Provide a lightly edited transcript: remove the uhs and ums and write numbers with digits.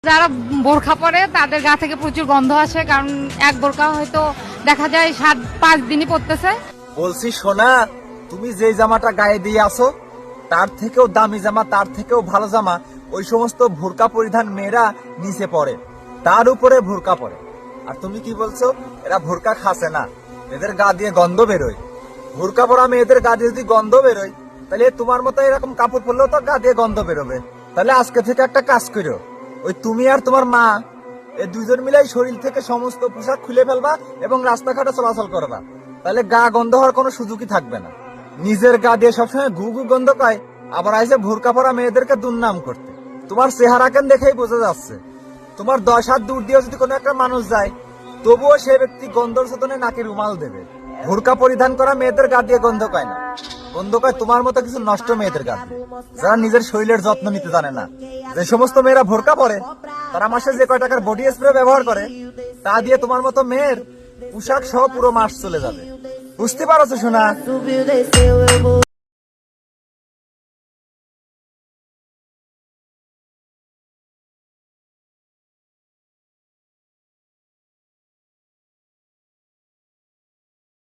যারা বোরখা পরে তাদের গা থেকে প্রচুর গন্ধ আসে, কারণ এক বোরখা হয়তো দেখা যায় 7-5 দিনই পরতেছে। বলছি সোনা, তুমি যে জামাটা গায়ে দিয়ে আসো তার থেকেও দামি জামা, তার থেকেও ভালো জামা ওই সমস্ত বোরকা পরিধান মেয়েরা নিচে পড়ে, তার উপরে বোরকা পরে। আর তুমি কি বলছো এরা বোরকা খাসে না, এদের গা দিয়ে গন্ধ বেরোয়। বোরকা পরা মেয়েদের গা দিয়ে যদি গন্ধ বেরোয়, তাহলে তোমার মতো এরকম কাপড় পরলেও তো গা দিয়ে গন্ধ বেরোবে। তাহলে আজকে থেকে একটা কাজ করো, ওই তুমি আর তোমার মা এই দুইজন মিলাই শরীর থেকে সমস্ত পোশাক খুলে ফেলবা এবং রাস্তাঘাটে চলাচল করবা, তাহলে গা গন্ধ হওয়ার কোনো সুযোগই থাকবে না। নিজের গা দিয়ে সবসময় ঘু ঘু গন্ধ পায়, আবার আইসে বোরকা পরা মেয়েদেরকে দুর্নাম করতে। তোমার চেহারা কেন দেখেই বোঝা যাচ্ছে, তোমার 10 হাত দূর দিয়ে যদি কোনো একটা মানুষ যায়, তবুও সে ব্যক্তি গন্ধর চেতনে নাকে রুমাল দেবে। বোরকা পরিধান করা মেয়েদের গা দিয়ে গন্ধ পায় না, গন্ধ পায় তোমার মতো কিছু নষ্ট মেয়েদের গা দিয়ে, যারা নিজের শরীরের যত্ন নিতে জানে না। যে সমস্ত মেয়েরা বোরকা পরে তারা মাসে যে কয় টাকার বডি স্প্রে ব্যবহার করে, তা দিয়ে তোমার মতো মেয়ের পোশাক সহ পুরো মাস চলে যাবে। বুঝতে পারছো শোনা?